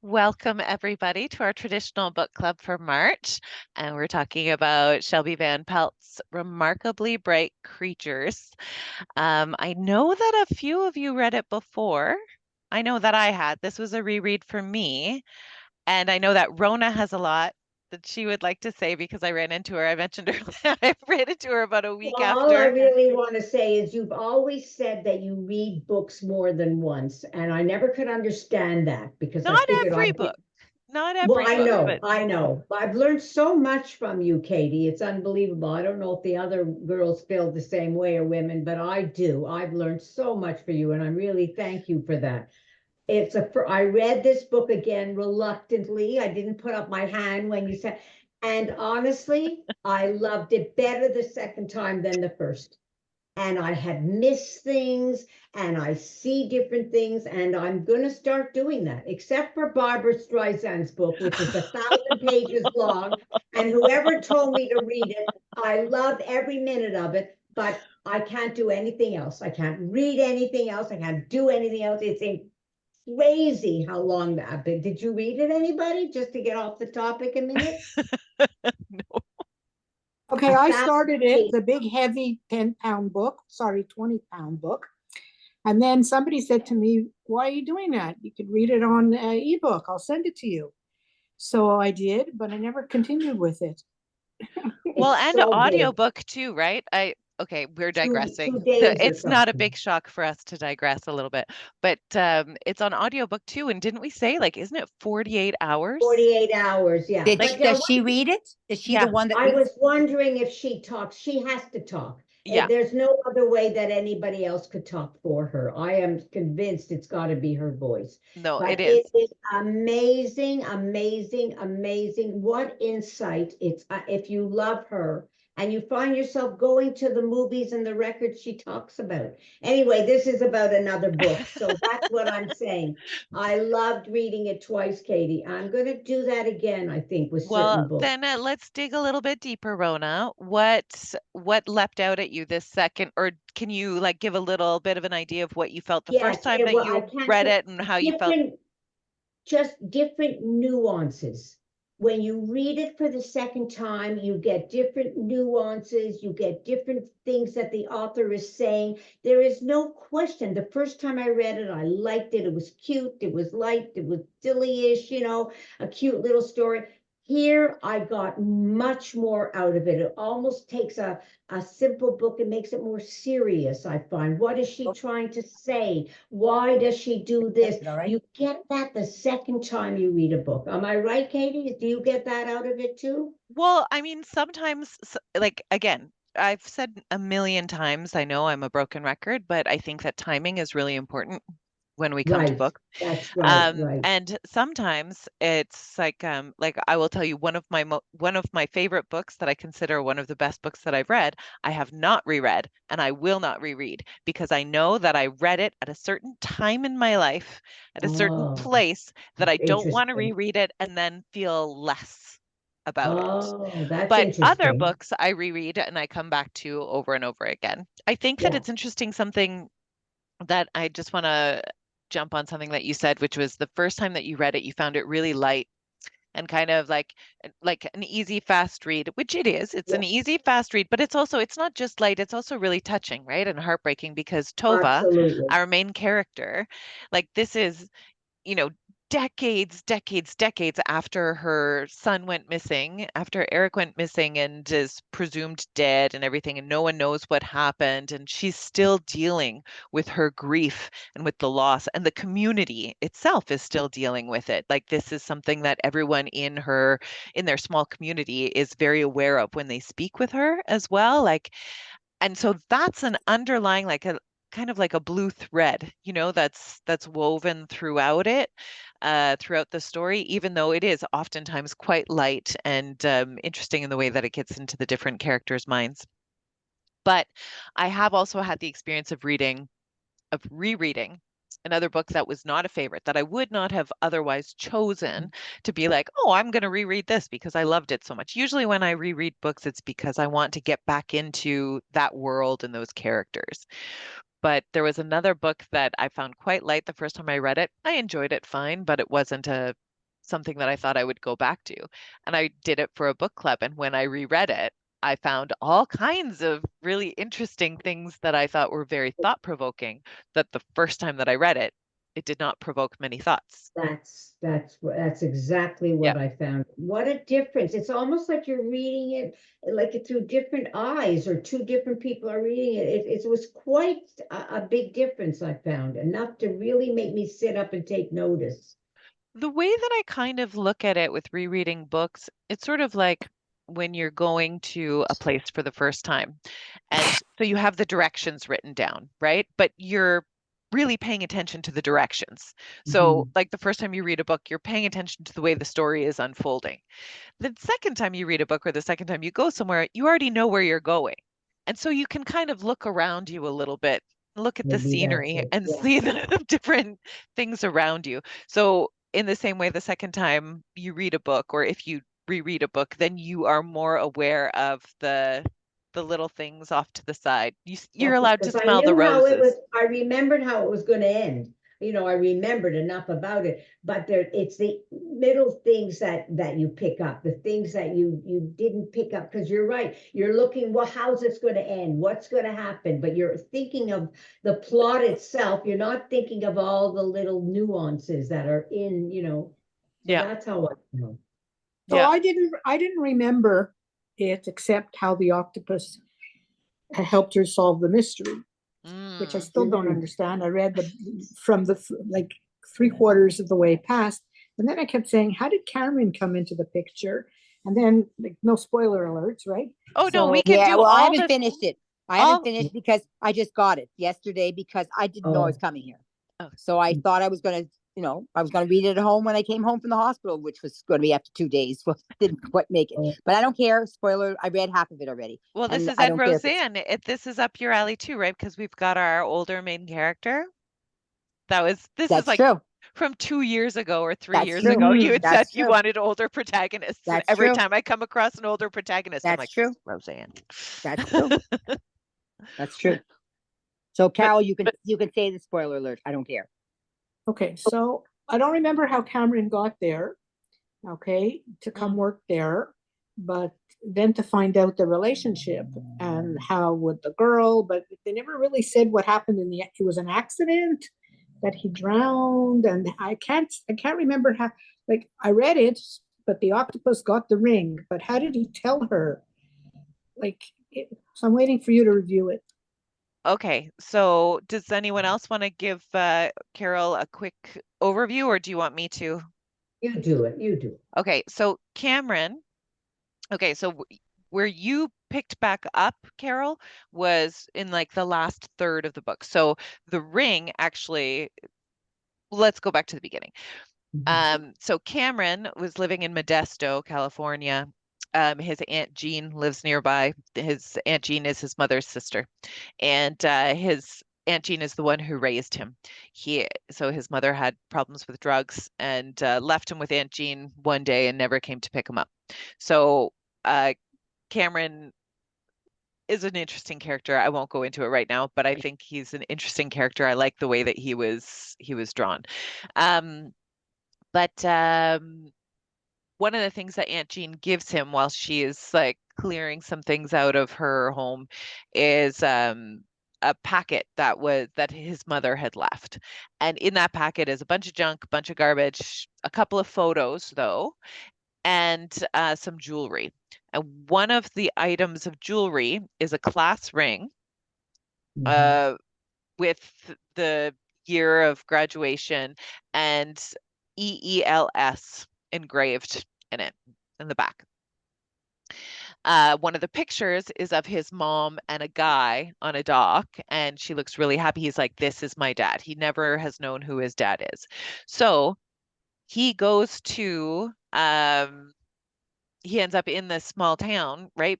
Welcome, everybody, to our traditional book club for March. And we're talking about Shelby Van Pelt's Remarkably Bright Creatures. I know that a few of you read it before. I know that I had. This was a reread for me. And I know that Rona has a lot that she would like to say because I ran into her. I mentioned her. I ran into her about a week Well, all I after. really want to say is you've always said that you read books more than once, and I never could understand that because I Not figured every I'd be. book, not Well, every I book, know, but I know. I've learned so much from you, Katie. It's unbelievable. I don't know if the other girls feel the same way or women, but I do. I've learned so much for you, and I really thank you for that. I read this book again reluctantly. I didn't put up my hand when you said, and honestly, I loved it better the second time than the first. And I had missed things and I see different things, and I'm going to start doing that, except for Barbara Streisand's book, which is 1,000 pages long. And whoever told me to read it, I love every minute of it, but I can't do anything else. I can't read anything else. I can't do anything else. It's crazy how long that been. Did you read it, anybody? Just to get off the topic a minute? no. Okay, A I thousand started it, pages. the big heavy 10-pound book, sorry, 20-pound book. And then somebody said to me, why are you doing that? You could read it on ebook. I'll send it to you. So I did, but I never continued with it. Well, It's and so good. audiobook too, right? Okay, we're Two digressing. days or It's not a something. big shock for us to digress a little bit, but it's on audiobook too. And didn't we say, like, isn't it 48 hours? 48 hours, yeah. Like, Does she read it? Is she the yeah, one that I reads? was wondering if she talks. She has to talk. yeah, There's no other way that anybody else could talk for her. I am convinced it's got to be her voice. no, it But is. it is amazing, amazing, amazing. What insight. It's if you love her and you find yourself going to the movies and the records she talks about. Anyway, this is about another book. So that's what I'm saying. I loved reading it twice, Katie. I'm going to do that again, I think, with Well, certain books. then let's dig a little bit deeper, Rona. What leapt out at you this second, or can you like give a little bit of an idea of what you felt the first Yes, time it that well, I you can't read it and how you felt? different, just different nuances. When you read it for the second time, you get different nuances, you get different things that the author is saying. There is no question. The first time I read it, I liked it. It was cute, it was light, it was silly-ish, a cute little story. Here, I got much more out of it. It almost takes a simple book and makes it more serious, I find. What is she trying to say? Why does she do this? All right. You get that the second time you read a book. Am I right, Katie? Do you get that out of it too? Well, I mean, sometimes, like, again, I've said a million times, I know I'm a broken record, but I think that timing is really important when we come to Right. books. That's right. Right. And sometimes it's like I will tell you one of my favorite books that I consider one of the best books that I've read, I have not reread and I will not reread because I know that I read it at a certain time in my life, at a certain Oh, place that I don't want to interesting. reread it and then feel less about it. Oh, that's But other interesting. books I reread and I come back to over and over again. I think that Yeah. it's interesting something that I just want to jump on something that you said, which was the first time that you read it, you found it really light and kind of like an easy, fast read, which it is. It's Yeah. an easy, fast read, but it's not just light, it's also really touching, right? And heartbreaking because Tova, Absolutely. our main character, like this is you know, decades after her son went missing, after Eric went missing and is presumed dead and everything, and no one knows what happened. And she's still dealing with her grief and with the loss, and the community itself is still dealing with it. Like this is something that everyone in their small community is very aware of when they speak with her as well. And so that's an underlying like a kind of like a blue thread, that's woven throughout throughout the story, even though it is oftentimes quite light and interesting in the way that it gets into the different characters' minds. But I have also had the experience of rereading another book that was not a favorite that I would not have otherwise chosen to be like, oh, I'm going to reread this because I loved it so much. Usually when I reread books, it's because I want to get back into that world and those characters. But there was another book that I found quite light the first time I read it. I enjoyed it fine, but it wasn't something that I thought I would go back to. And I did it for a book club. And when I reread it, I found all kinds of really interesting things that I thought were very thought-provoking, that the first time that I read it, it did not provoke many thoughts. That's exactly Yeah. what I found. What a difference. It's almost like you're reading it like through different eyes, or two different people are reading it. It was quite a big difference, I found, enough to really make me sit up and take notice. The way that I kind of look at it with rereading books, it's sort of like when you're going to a place for the first time. And so you have the directions written down, right? But you're really paying attention to the directions. So, Mhm. like the first time you read a book, you're paying attention to the way the story is unfolding. The second time you read a book or the second time you go somewhere, you already know where you're going. And so you can kind of look around you a little bit, look at the Maybe that's scenery it. and Yeah. see the different things around you. So in the same way, the second time you read a book, or if you reread a book, then you are more aware of the little things off to the side. You're Okay, allowed to because I smell the knew how it was, roses. I remembered how it was going to end. I remembered enough about it, but it's the middle things that you pick up, the things that you didn't pick up, because you're right. You're looking, well, how's this going to end? What's going to happen? But you're thinking of the plot itself. You're not thinking of all the little nuances that are in. So Yeah, that's how I know. So yeah. I didn't remember it except how the octopus had helped her solve the mystery, which I Mm. still don't understand. I read the from the like 3/4 of the way past, and then I kept saying, "How did Cameron come into the picture?" And then, like, no spoiler alerts, right? Oh no, we So can Yeah, do well, I all haven't the finished it. I haven't all. finished because I just got it yesterday because I didn't know I was Oh, coming here. Oh, So I thought I was going to, I was going to read it at home when I came home from the hospital, which was going to be after 2 days. Well, didn't quite make it, oh, but I don't care. Spoiler, I read half of it already. well, this And is I Ed don't care if it's, Roseanne. This is up your alley too, right? Because we've got our older main character. This is that's like true. from 2 years ago or three That's years true. ago. You mhm. had said That's you true. wanted older protagonists, and That's every true. time I come across an older protagonist, I'm That's like, true. Roseanne. That's true. That's true. So But Carol, you can say the spoiler alert. I don't care. okay, so I don't remember how Cameron got there, okay, to come mm, work there, but then to find out the relationship and how with the girl, but they never really said what happened it was an accident that he drowned, and I can't remember how, like, I read it, but the octopus got the ring, but how did he tell her? Like, so I'm waiting for you to review it. okay, so does anyone else want to give Carol a quick overview, or do you want me to? You do it. You do it. Okay, so Cameron. Okay, so where you picked back up, Carol, was in like the last third of the book. So the ring actually, let's go back to the beginning. Mhm. So Cameron was living in Modesto, California. His Aunt Jean lives nearby. His Aunt Jean is his mother's sister, and his Aunt Jean is the one who raised him. So his mother had problems with drugs and left him with Aunt Jean one day and never came to pick him up. So uh, Cameron is an interesting character. I won't go into it right now, but I think he's an interesting character. I like the way that he was drawn. Um, but one of the things that Aunt Jean gives him while she is like clearing some things out of her home is a packet that his mother had left. And in that packet is a bunch of junk, a bunch of garbage, a couple of photos though, and some jewelry. And one of the items of jewelry is a class ring Mhm. uh, with the year of graduation and EELS engraved in it in the back. One of the pictures is of his mom and a guy on a dock, and she looks really happy. He's like, "This is my dad." He never has known who his dad is. So he goes to, he ends up in this small town, right?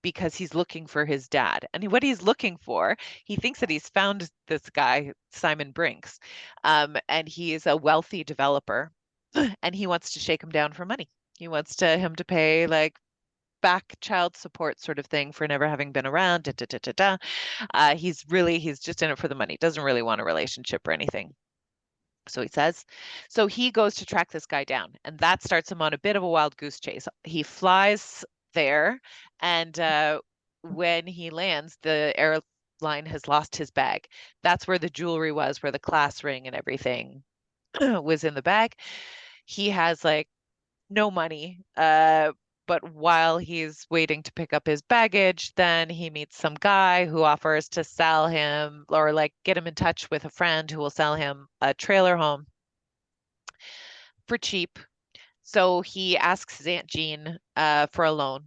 Because he's looking for his dad. And what he's looking for, he thinks that he's found this guy, Simon Brinks, and he is a wealthy developer, and he wants to shake him down for money. He wants him to pay like back child support sort of thing for never having been around. Da, da, da, da, da. He's just in it for the money. Doesn't really want a relationship or anything. So he says. So he goes to track this guy down, and that starts him on a bit of a wild goose chase. He flies there, and when he lands, the airline has lost his bag. That's where the jewelry was, where the class ring and everything was in the bag. He has like no money. But while he's waiting to pick up his baggage, then he meets some guy who offers to sell him or like get him in touch with a friend who will sell him a trailer home for cheap. So he asks his Aunt Jean for a loan.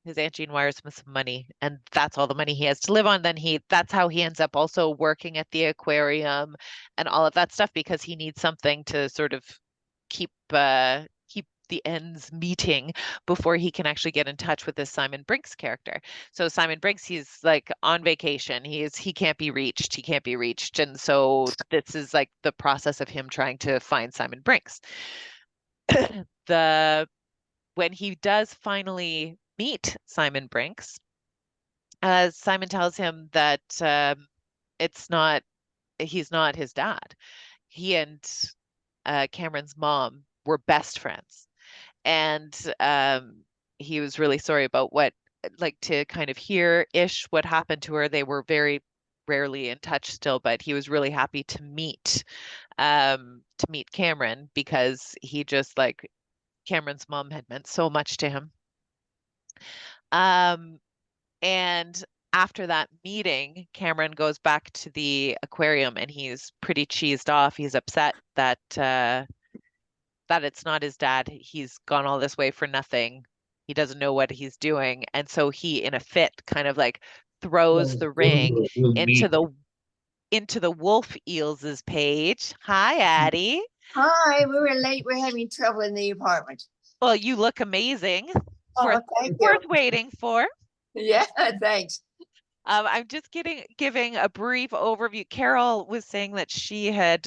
His Aunt Jean wires him some money, and that's all the money he has to live on. Then that's how he ends up also working at the aquarium and all of that stuff because he needs something to sort of keep keep the ends meeting before he can actually get in touch with this Simon Brinks character. So Simon Brinks, he's like on vacation. He can't be reached. He can't be reached. And so this is like the process of him trying to find Simon Brinks. The when he does finally meet Simon Brinks, Simon tells him that it's not he's not his dad. He and Cameron's mom were best friends, and he was really sorry about what like to kind of hear ish what happened to her. They were very rarely in touch still, but he was really happy to meet Cameron because he just like Cameron's mom had meant so much to him. Um, and after that meeting, Cameron goes back to the aquarium and he's pretty cheesed off. He's upset that it's not his dad. He's gone all this way for nothing. He doesn't know what he's doing. And so he, in a fit, kind of like throws the ring into the wolf eels' page. Hi, Addie. Hi, we were late. We're having trouble in the apartment. Well, you look amazing. Oh, thank you. Worth waiting for. Yeah, thanks. I'm just giving a brief overview. Carol was saying that she had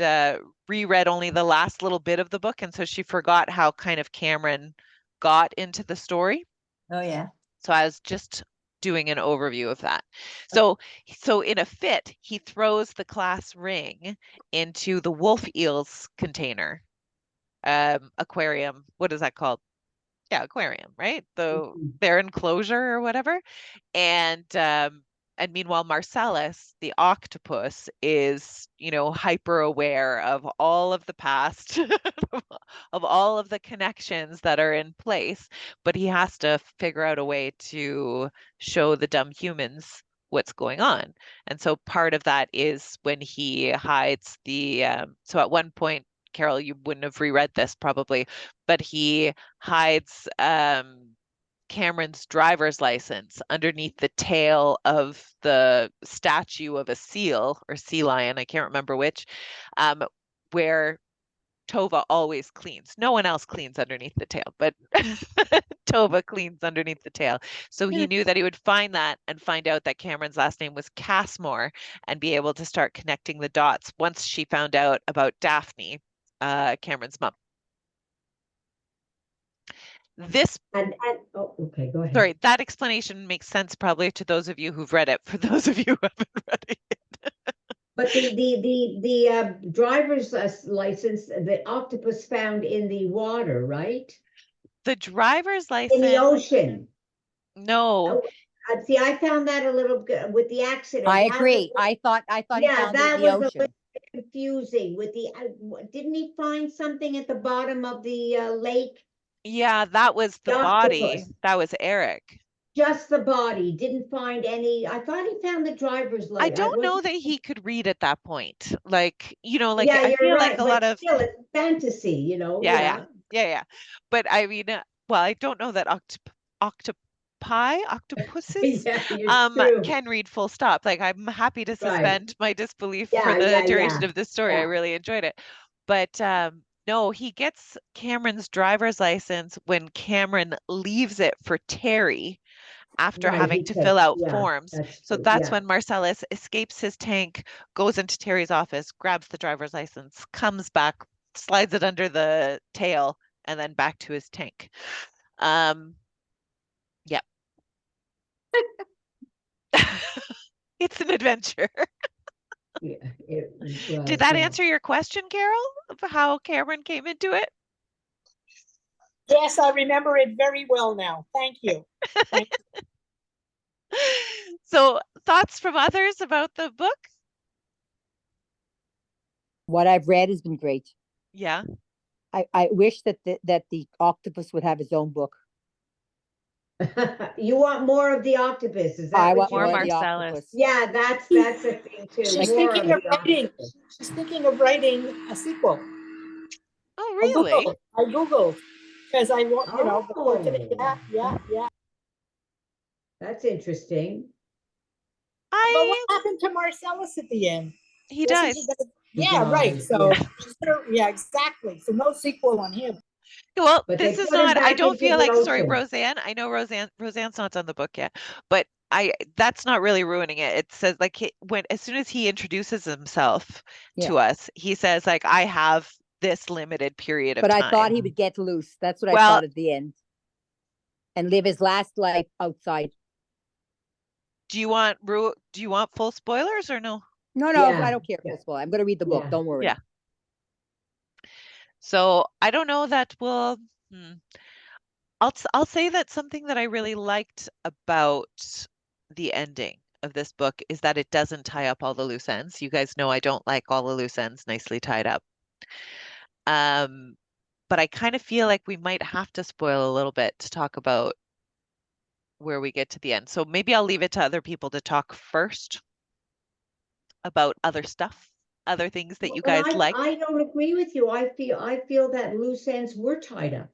reread only the last little bit of the book, and so she forgot how kind of Cameron got into the story. Oh, yeah. So I was just doing an overview of that. So in a fit, he throws the class ring into the wolf eels container, aquarium. What is that called? Yeah, aquarium, right? Their enclosure or whatever. And meanwhile, Marcellus, the octopus, is, hyper aware of all of the past, of all of the connections that are in place, but he has to figure out a way to show the dumb humans what's going on. And so part of that is when he hides so at one point, Carol, you wouldn't have reread this probably, but he hides Cameron's driver's license underneath the tail of the statue of a seal or sea lion, I can't remember which, where Tova always cleans. No one else cleans underneath the tail, but Tova cleans underneath the tail. So he knew that he would find that and find out that Cameron's last name was Cassmore and be able to start connecting the dots once she found out about Daphne, Cameron's mom. Okay, go ahead. Sorry, that explanation makes sense probably to those of you who've read it. For those of you who haven't read it. But the driver's license, the octopus found in the water, right? The driver's In the license, ocean. no. See, I found that a little good with the accident. I agree. I thought he Yeah, found it that in the was a ocean. little confusing with didn't he find something at the bottom of the lake? Yeah, that was the The body. octopus. That was Eric. Just the body, didn't find any. I thought he found the driver's I license. don't know that he could read at that point. Like, Yeah, I you're feel right, like a but lot of, still, it's fantasy, yeah. But I mean, well, I don't know that octopuses, Yeah, you're true. can read full stop. Like, I'm happy to Right. suspend my disbelief for Yeah, the yeah, duration yeah, of this story. I yeah. really enjoyed it. But no, he gets Cameron's driver's license when Cameron leaves it for Terry after Right, having he to takes, fill out yeah, forms. that's So true, that's yeah. when Marcellus escapes his tank, goes into Terry's office, grabs the driver's license, comes back, slides it under the tail, and then back to his tank. Yeah. It's an adventure. Yeah, it Did was, that yeah. answer your question, Carol, of how Cameron came into it? Yes, I remember it very well now. Thank you. Thank you. So, thoughts from others about the book? What I've read has been great. Yeah. I wish that the octopus would have his own book. You want more of the octopus, is I that what want you More more of mean? the Marcellus. octopus. Yeah, that's a thing too. She's More thinking of of the writing. octopus. She's thinking of writing a sequel. Oh, I really? googled. I googled because I want, before today. Oh, Yeah, yeah, yeah. that's interesting. But what I happened to Marcellus at the end? He Wasn't died. he gonna? He Yeah, right. died, So yeah. yeah, exactly. So no sequel on him. Well, But they this is put him not, I back don't into feel the like, sorry, ocean. Roseanne. I know Roseanne's not done the book yet, but that's not really ruining it. It says like as soon as he introduces himself Yeah. to us, he says like, I have this limited period of But I thought time. he would get loose. That's what I Well, thought at the end. And live his last life outside. do you want full spoilers or no? No, I Yeah, don't care. yeah, First of all, I'm going to read the book. yeah. Don't worry. Yeah. So I don't know that will. I'll say that something that I really liked about the ending of this book is that it doesn't tie up all the loose ends. You guys know I don't like all the loose ends nicely tied up. Um, but I kind of feel like we might have to spoil a little bit to talk about where we get to the end. So maybe I'll leave it to other people to talk first about other stuff, other things that you But guys like. I don't agree with you. I feel that loose ends were tied up.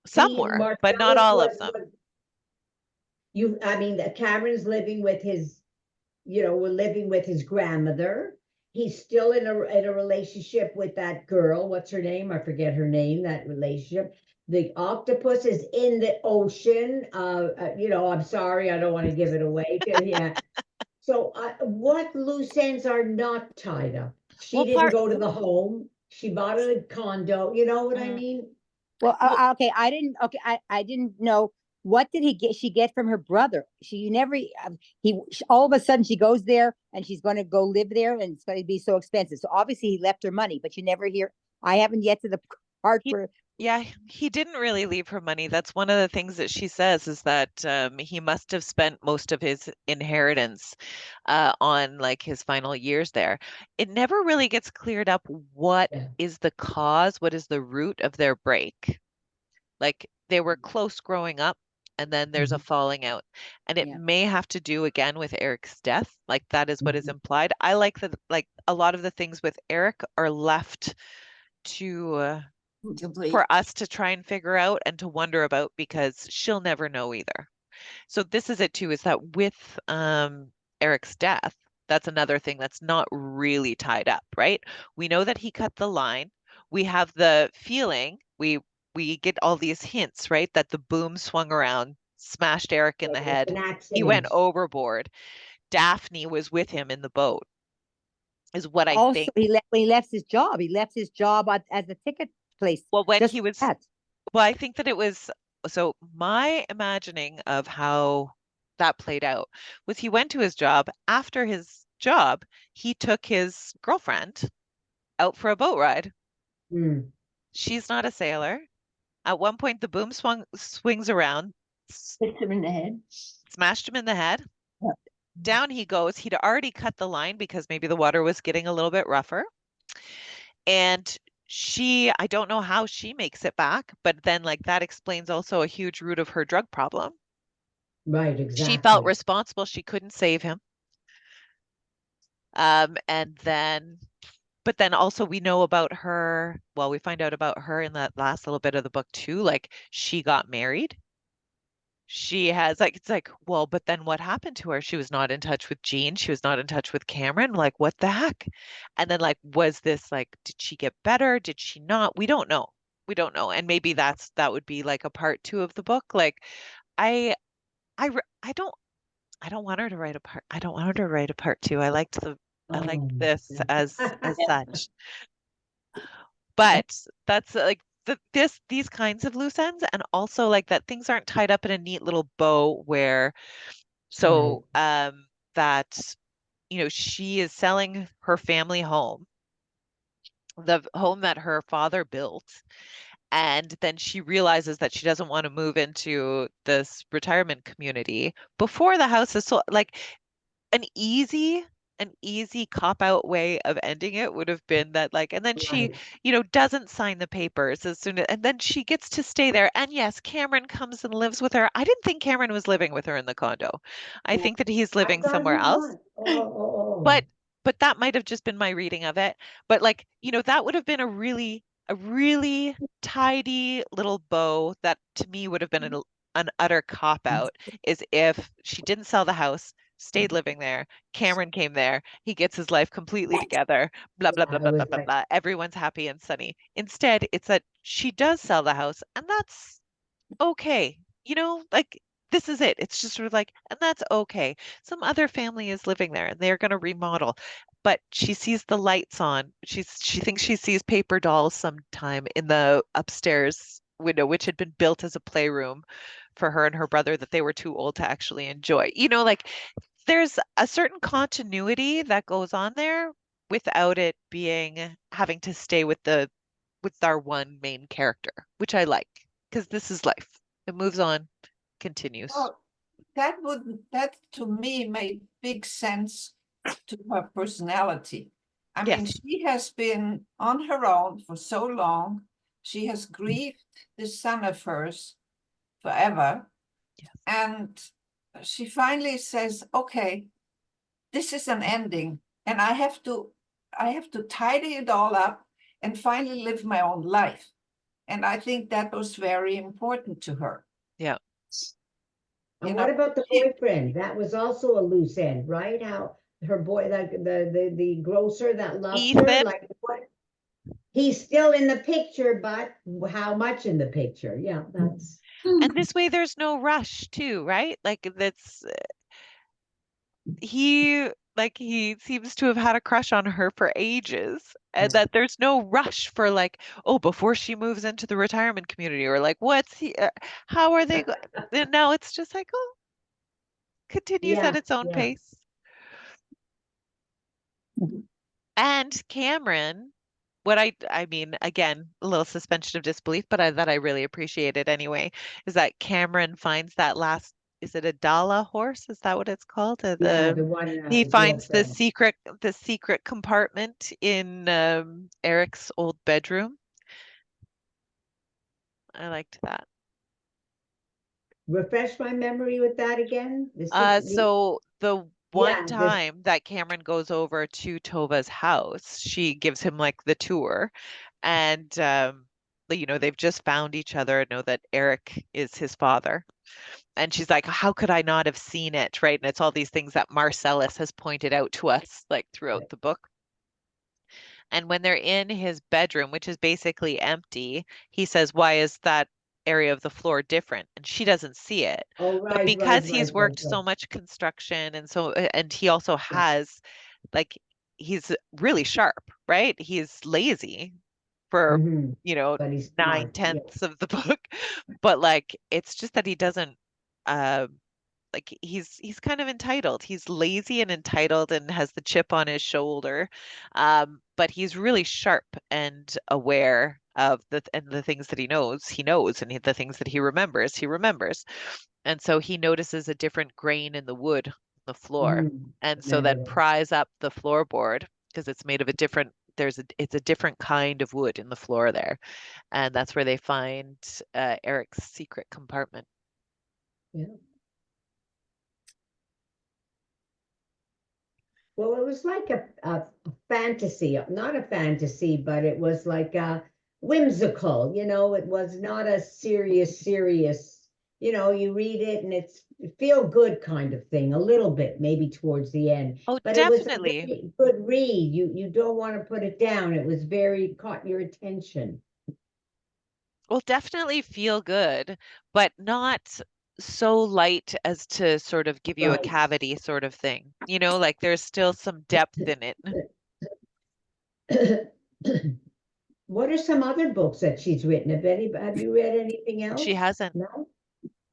Some were, but not Marcellus all of them. I mean, that Cameron's living with his, we're living with his grandmother. He's still in a relationship with that girl. What's her name? I forget her name, that relationship. The octopus is in the ocean. I'm sorry, I don't want to give it away. Yeah. So what loose ends are not tied up? She Well, didn't go to the home. She bought a condo. You know what I Mm. mean? Well, Well, okay. I didn't. Okay, I didn't know. What did she get from her brother? She never. All of a sudden she goes there and she's going to go live there and it's going to be so expensive. So obviously he left her money, but you never hear. I haven't yet to the part he where Yeah, he didn't really leave her money. That's one of the things that she says is that he must have spent most of his inheritance on like his final years there. It never really gets cleared up what Yeah. is the cause, what is the root of their break. Like they were close growing up, and then there's a falling out. And it Yeah. may have to do again with Eric's death. Like that is what is Mhm. implied. I like that, like a lot of the things with Eric are left to Complete. for us to try and figure out and to wonder about because she'll never know either. So this is it too, is that with Eric's death, that's another thing that's not really tied up, right? We know that he cut the line. We have the feeling, we get all these hints, right? That the boom swung around, smashed Eric in Yeah, the it was head. an He went accident. overboard. Daphne was with him in the boat, is what I also think. he left when he left his job. He left his job as a ticket place. Well, when Just he was that. Well, I think that it was so my imagining of how that played out was he went to his job. After his job, he took his girlfriend out for a boat ride. Mm. She's not a sailor. At one point, the boom swings around, Hit him in the head. smashed him in the head. Yeah. Down he goes. He'd already cut the line because maybe the water was getting a little bit rougher. And I don't know how she makes it back, but then like that explains also a huge root of her drug problem. Right, She felt exactly. responsible. She couldn't save him. And then, but then also we know about her. Well, we find out about her in that last little bit of the book too. Like she got married. She has like, it's like, well, but then what happened to her? She was not in touch with Jean. She was not in touch with Cameron. Like, what the heck? And then like, was this like, did she get better? Did she not? We don't know. We don't know. And maybe that would be like a part two of the book. Like, I, I don't want her to write a part. I don't want her to write a part two. I liked Oh. this as such. But that's like these kinds of loose ends, and also like that things aren't tied up in a neat little bow where Right. so that she is selling her family home, the home that her father built. And then she realizes that she doesn't want to move into this retirement community before the house is sold. Like an easy cop out way of ending it would have been that, like, and then she, Right. doesn't sign the papers as soon as, and then she gets to stay there. And yes, Cameron comes and lives with her. I didn't think Cameron was living with her in the condo. I think that he's I living thought somewhere he else. was. Oh. But that might have just been my reading of it. But like, that would have been a really tidy little bow that to me would have been an utter cop out, is if she didn't sell the house, stayed living there, Cameron came there, he gets his life completely together, blah blah blah It blah blah was blah like, blah. Everyone's happy and sunny. Instead, it's that she does sell the house, and that's okay. Like this is it. It's just sort of like, and that's okay. Some other family is living there and they're going to remodel. But she sees the lights on. She thinks she sees paper dolls sometime in the upstairs window, which had been built as a playroom for her and her brother that they were too old to actually enjoy. Like there's a certain continuity that goes on there without it being having to stay with our one main character, which I like because this is life. It moves on, continues. Well, that to me made big sense to her personality. I mean, Yes. she has been on her own for so long. She has grieved this son of hers forever. Yes. And she finally says, okay, this is an ending, and I have to tidy it all up and finally live my own life. And I think that was very important to her. Yeah. and what about the boyfriend? That was also a loose end, right? How her boy, like the grocer that loved her, Ethan, like what? He's still in the picture, but how much in the picture? Yeah, that's and this way there's no rush too, right? Like that's he seems to have had a crush on her for ages, and that there's no rush for like, oh, before she moves into the retirement community, or like what's he how are they no, it's just like, oh, continues at yeah, its own yeah. pace. And Cameron, what I mean, again, a little suspension of disbelief, but that I really appreciated anyway, is that Cameron finds that last, is it a Dala horse? Is that what it's called? Yeah, the one He finds with the secret compartment in Eric's old bedroom. I liked that. refresh my memory with that again. The secret, So the one yeah, this time that Cameron goes over to Tova's house, she gives him like the tour, and they've just found each other, know that Eric is his father. And she's like, how could I not have seen it? Right. And it's all these things that Marcellus has pointed out to us like throughout the book. And when they're in his bedroom, which is basically empty, he says, why is that area of the floor different? And she doesn't see it. oh But right, because he's worked right. so much construction and he also Yeah. has like he's really sharp, right? He's lazy for, Hmm. But he's nine smart. Yeah. tenths of the book. But like it's just that he doesn't uh like he's kind of entitled. He's lazy and entitled and has the chip on his shoulder. But he's really sharp and aware of the things that he knows, and the things that he remembers. And so he notices a different grain in the wood on the floor. And so Remember then that. pries up the floorboard because it's made of it's a different kind of wood in the floor there. And that's where they find Eric's secret compartment. Yeah. Well, it was like a fantasy, not a fantasy, but it was like a whimsical, it was not a serious, you read it and it's feel good kind of thing, a little bit, maybe towards the end. Oh, But it was a definitely. very good read. You don't want to put it down. It was very caught your attention. Will definitely feel good, but not so light as to sort of give you a Right. cavity sort of thing. Like there's still some depth in it. What are some other books that she's written? Have you read anything She else? hasn't. No?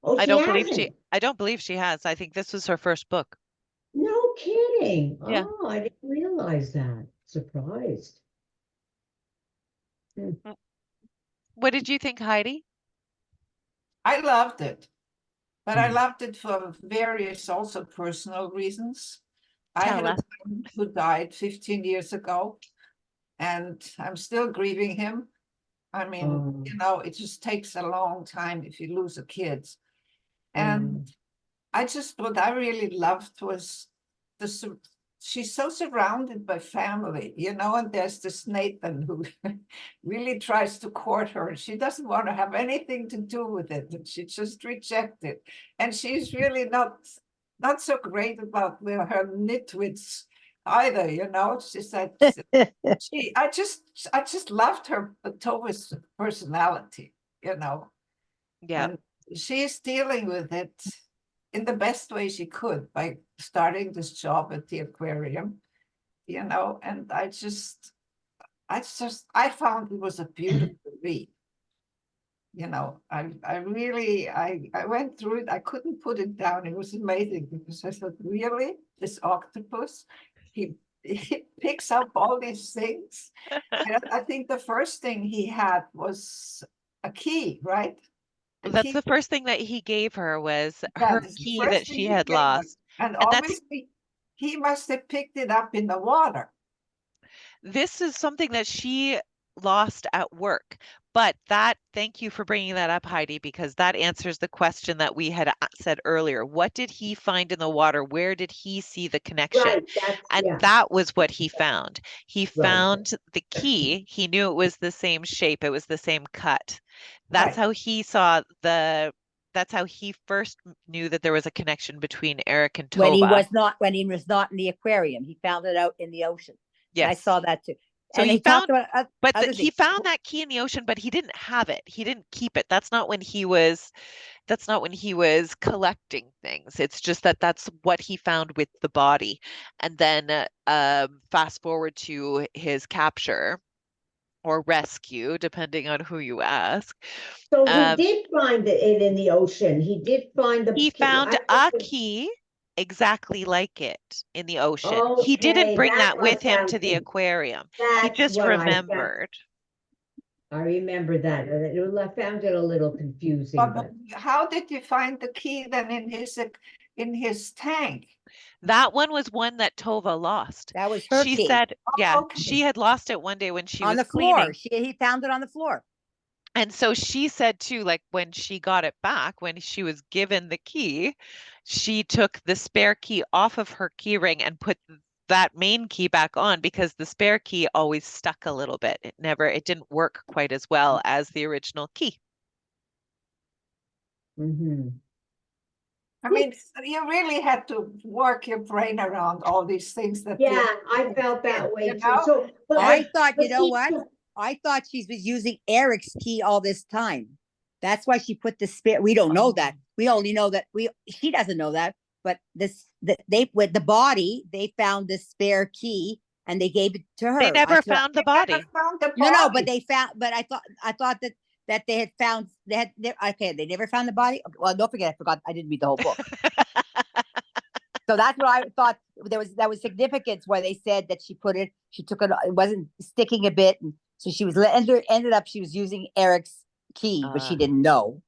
Oh, she hasn't. I don't believe she has. I think this was her first book. No kidding. Yeah. Oh, I didn't realize that. Surprised. What did you think, Heidi? I loved it, but I Mm. loved it for various also personal reasons. I Tell had a us. friend who died 15 years ago, and I'm still grieving him. I mean, it just takes a long time if you lose a kid. And I just, what I really loved was she's so surrounded by family, and there's this Nathan who really tries to court her. She doesn't want to have anything to do with it, and she just rejects it. And she's really not so great about her nitwits either, She said, I just loved her Tova's personality, Yeah. and she's dealing with it in the best way she could by starting this job at the aquarium, and I found it was a beautiful read. I really, I went through it. I couldn't put it down. It was amazing because I thought, really, this octopus, he picks up all these things. And I think the first thing he had was a key, right? That's the first thing that he gave her was her That is the key that first thing she he had gave her. lost. And And that's obviously, he must have picked it up in the water. this is something that she lost at work. But thank you for bringing that up, Heidi, because that answers the question that we had said earlier. What did he find in the water? Where did he see the connection? Right, And yeah, that was what he found. He right. found the key. He knew it was the same shape. It was the same cut. That's Right. how he saw that's how he first knew that there was a connection between Eric and When he Tova. was not in the aquarium. He found it out in the ocean. And I Yes. saw that too. So And he he talked found, about but other he things. found that key in the ocean, but he didn't have it. He didn't keep it. That's not when he was collecting things. It's just that that's what he found with the body. And then fast forward to his capture or rescue, depending on who you ask. So he did find it in the ocean. He did find the He key. found a key exactly like it in the ocean. He didn't Okay, bring that's that with what him to the found. aquarium. He That's just what remembered. I remember that. I found it a little confusing, but How did you find the key then in his tank? That one was one that Tova lost. That was her She key. said, yeah, Okay. she had lost it one day when she On was the cleaning. floor. He found it on the floor. And so she said too, like when she got it back, when she was given the key, she took the spare key off of her key ring and put that main key back on because the spare key always stuck a little bit. It didn't work quite as well as the original key. I mean, you really had to work your brain around all these things that. yeah, I felt that way too. know? So, but I thought, but you know see, what? I thought she was using Eric's key all this time. That's why she put the spare. We don't know that. We only know that she doesn't know that. But with the body, they found this spare key and they gave it to her. They never found the body. No, but they found. But I thought that they had found. Okay, they never found the body. Well, don't forget, I forgot. I didn't read the whole book. So that's what I thought. That was significance where they said that she took it. It wasn't sticking a bit, and so she was ended up. She was using Eric's key, but she didn't know.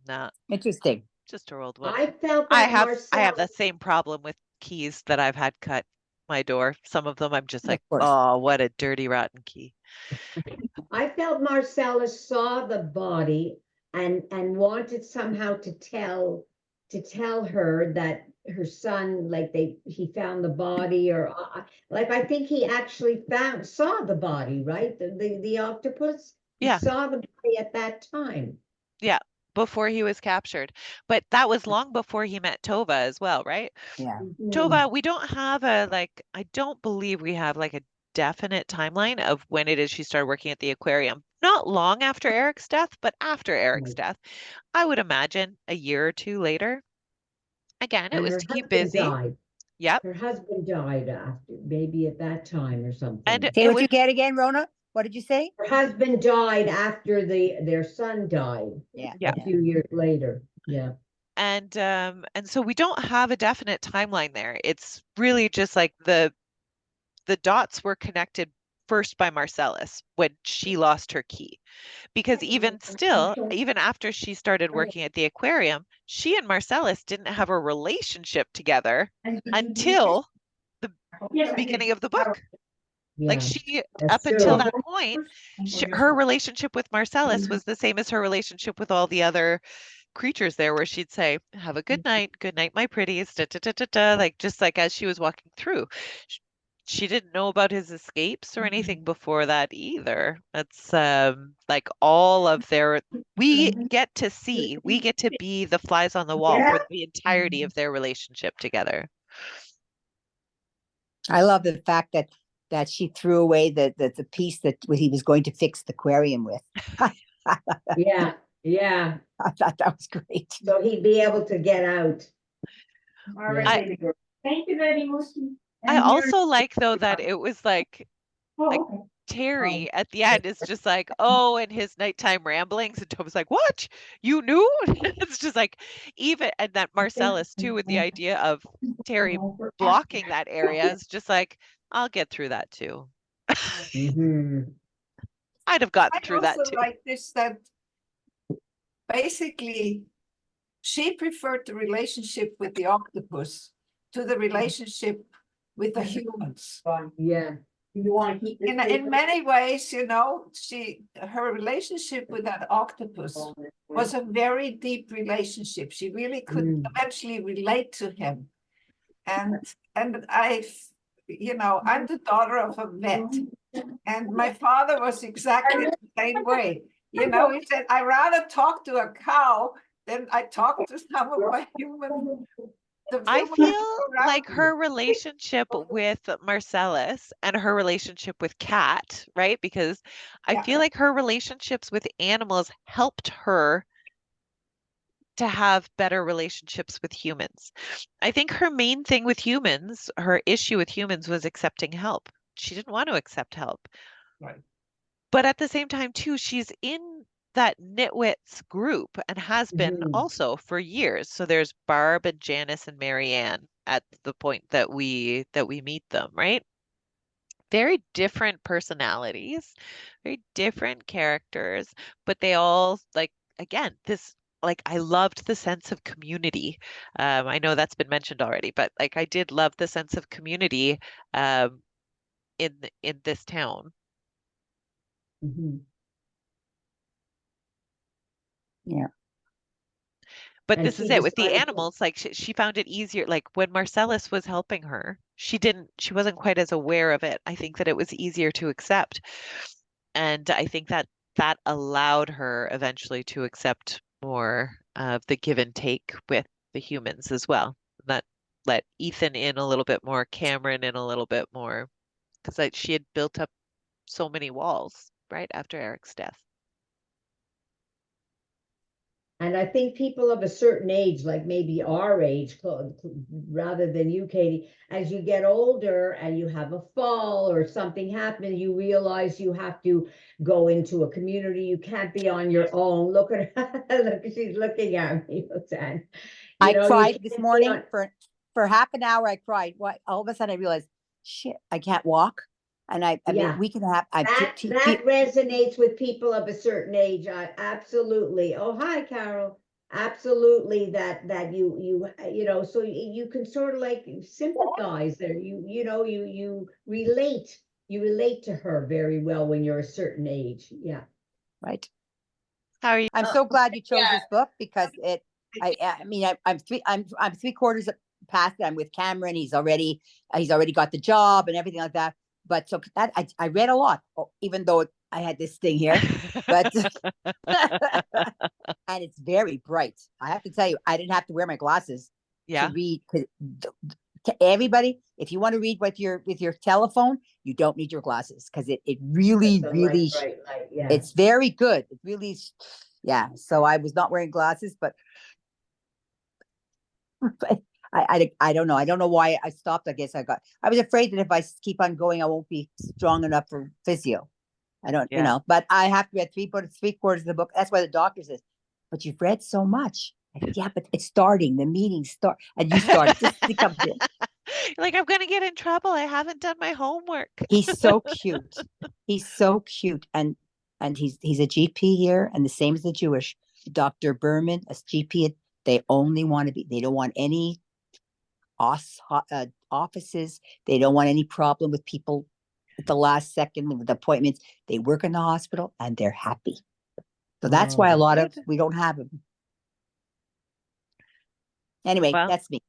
No, Interesting. just a old one. I felt I that have the same problem with keys that I've had cut my door. Some of them I'm just like, course. oh, what a dirty, rotten key. I felt Marcella saw the body and wanted somehow to tell her that her son, like he found the body, or like I think he actually saw the body, right? The octopus. He Yeah. saw the body at that time. Yeah, before he was captured. But that was long before he met Tova as well, right? Yeah. Tova, we don't have I don't believe we have like a definite timeline of when it is she started working at the aquarium. Not long after Eric's death, but after Eric's death. I would imagine a year or two later. Again, it And was her to keep husband busy. died. Yep. Her husband died after, maybe at that time or something. And Say what you get again, Rona. What did you say? Her husband died after their son died. Yeah. A few years later. Yeah. And so we don't have a definite timeline there. It's really just like the dots were connected first by Marcellus when she lost her key. Because even still, even after she started working at the aquarium, she and Marcellus didn't have a relationship together until the beginning of the book. Like Yeah, she, that's up until true. that point, her relationship with Marcellus was the same as her relationship with all the other creatures there, where she'd say, "Have a good night, my pretties," da, da, da, da, da, like just like as she was walking through. Sh- She didn't know about his escapes or anything before that either. That's like all of their, we get to be the flies on the wall for the entirety of their relationship together. I love the fact that she threw away the piece that he was going to fix the aquarium with. Yeah, yeah. I thought that was great. So he'd be able to get out. All right, I- baby girl. Thank you very much. I And you're- also like though that it was like Oh, okay. Terry at the end is just like, oh, and his nighttime ramblings, and Tom's like, what? You knew? It's just like even, and that Marcellus too, with the idea of Terry blocking that area is just like, I'll get through that too. Mhm. I'd have gotten I through that also too. like this, that basically she preferred the relationship with the octopus to the relationship with the humans. Yeah, You want to keep this In many ways, you know, her relationship with that octopus was a very deep relationship. She really could Mm. eventually relate to him. And you know, I'm the daughter of a vet, and my father was exactly the same way. You know, he said, I rather talk to a cow than I talk to some of my human. I humans feel like around me." her relationship with Marcellus and her relationship with Kat, right? Because I Yeah. feel like her relationships with animals helped her to have better relationships with humans. I think her main thing with humans, her issue with humans was accepting help. She didn't want to accept help. Right. But at the same time, too, she's in that nitwits group and has been Mhm. also for years. So there's Barb and Janice and Marianne at the point that we meet them, right? Very different personalities, very different characters, but they all like, again, this, like, I loved the sense of community. I know that's been mentioned already, but like I did love the sense of community in this town. Mhm. Yeah. But And this is she it with the decided to, animals. Like she found it easier. Like when Marcellus was helping her, she wasn't quite as aware of it. I think that it was easier to accept. And I think that that allowed her eventually to accept more of the give and take with the humans as well. That let Ethan in a little bit more, Cameron in a little bit more, because she had built up so many walls right after Eric's death. and I think people of a certain age, like maybe our age, rather than you, Katie, as you get older and you have a fall or something happen, you realize you have to go into a community. You can't be on your own. Look at her. Look, she's looking at me, Roseanne. You I know, you cried this can't be morning on. for half an hour. I cried. What? All of a sudden, I realized, shit, I can't walk. And I mean, Yeah. we can have. That resonates with people of a certain age. I absolutely. Oh, hi, Carol. Absolutely. That you know, so you can sort of like sympathize there. You know, you relate. You relate to her very well when you're a certain age. Yeah. right. How are you? I'm so glad you chose this book because I mean, I'm 3/4 past it. I'm with Cameron. He's already got the job and everything like that. But so that I read a lot, even though I had this thing here, but and it's very bright. I have to tell you, I didn't have to wear my glasses to Yeah. read. Everybody, if you want to read with your telephone, you don't need your glasses because it really Some really bright light. Yeah. it's very good. It really, yeah. So I was not wearing glasses, but I don't know. I don't know why I stopped. I guess I was afraid that if I keep on going, I won't be strong enough for physio. I don't, Yeah. but I have to read 3/4 of the book. That's why the doctor says, but you've read so much. Yeah, but it's starting. The meeting start, and you started. Just to come in. Like, I'm gonna get in trouble. I haven't done my homework. He's so cute. He's so cute, and he's a GP here, and the same as the Jewish Dr. Berman, a GP. They only want to be. They don't want any offices. They don't want any problem with people at the last second with appointments. They work in the hospital and they're happy. So that's why a lot of we don't have them. Anyway, Well. that's me.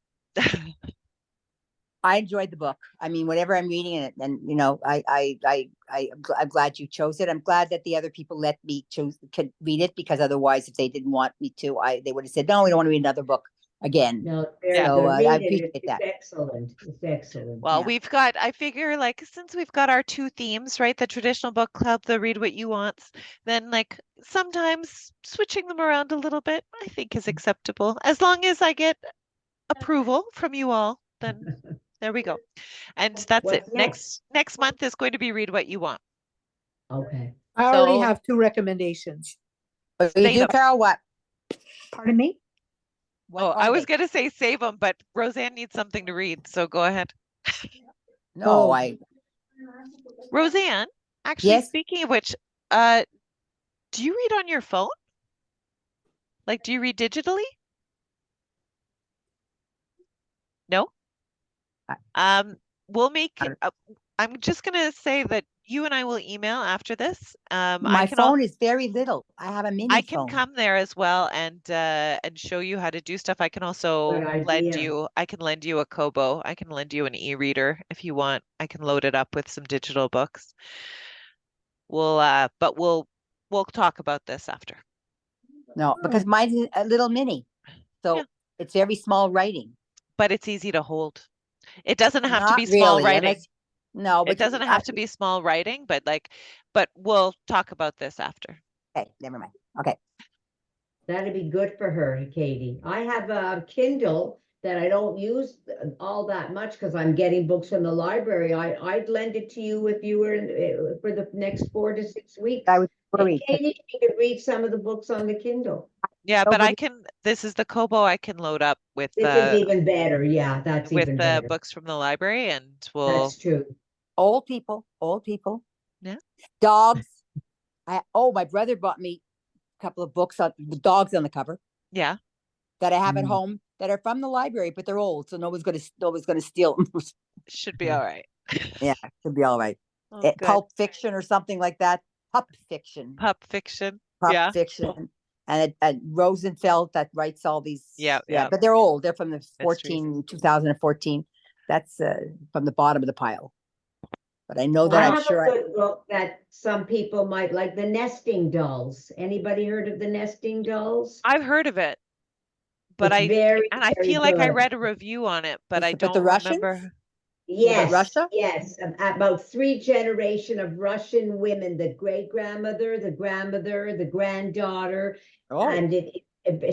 I enjoyed the book. I mean, whatever I'm reading it, and you know, I'm glad you chose it. I'm glad that the other people let me could read it, because otherwise, if they didn't want me to, they would have said, no, we don't want to read another book again. No, So I I appreciate it's that. excellent. It's excellent. Well, Yeah. we've got, I figure, like, since we've got our two themes, right? The traditional book club, the read what you want, then like sometimes switching them around a little bit, I think is acceptable. As long as I get approval from you all, then there we go. And that's it. What's Next month is going to be read what you want. Okay. I already So- have 2 recommendations. You Save do, them. Carol, what? Pardon me? What Oh, are I was they? gonna say save them, but Roseanne needs something to read, so go ahead. No, Oh. Roseanne, actually, Yes. speaking of which, do you read on your phone? Like, do you read digitally? No? We'll make, I don't- I'm just gonna say that you and I will email after this. My phone is very little. I have a mini I can phone. come there as well and show you how to do stuff. I can also Good lend idea. you, I can lend you a Kobo. I can lend you an e-reader if you want. I can load it up with some digital books. But we'll talk about this after. No, because mine's a little mini. So Yeah. it's very small writing. But it's easy to hold. It doesn't have to Not be small really, writing. no, It but doesn't have to be small writing, but we'll talk about this after. okay, never mind. Okay. That'd be good for her, Katie. I have a Kindle that I don't use all that much because I'm getting books from the library. I'd lend it to you if you were for the next 4 to 6 weeks. I was And worried. Katie, you could read some of the books on the Kindle. Yeah, but Nobody- this is the Kobo I can load up with This is even better. Yeah, that's with even the better. books from the library, and we'll That's true. Old people. Yeah. Dogs. My brother bought me a couple of books on the dogs on the cover yeah. that I have at Mm. home that are from the library, but they're old, so nobody's gonna steal them. Should be Yeah. all right. Yeah, should be all right. Oh, good. Pulp Fiction or something like that. Pup Fiction. Pup Fiction. Pulp Yeah. Fiction. And Rosenfeld that writes all these. Yeah. But they're old. They're from the Mysteries. 2014. That's from the bottom of the pile. But I know I that I'm have sure. a good book that some people might like, The Nesting Dolls. Anybody heard of The Nesting Dolls? I've heard of it, but It's very, I very feel like I good. read a review on it, but Is I it with don't the Russians? remember. Yes, Russia? yes, about 3 generation of Russian women, the great grandmother, the grandmother, the granddaughter, Oh, and it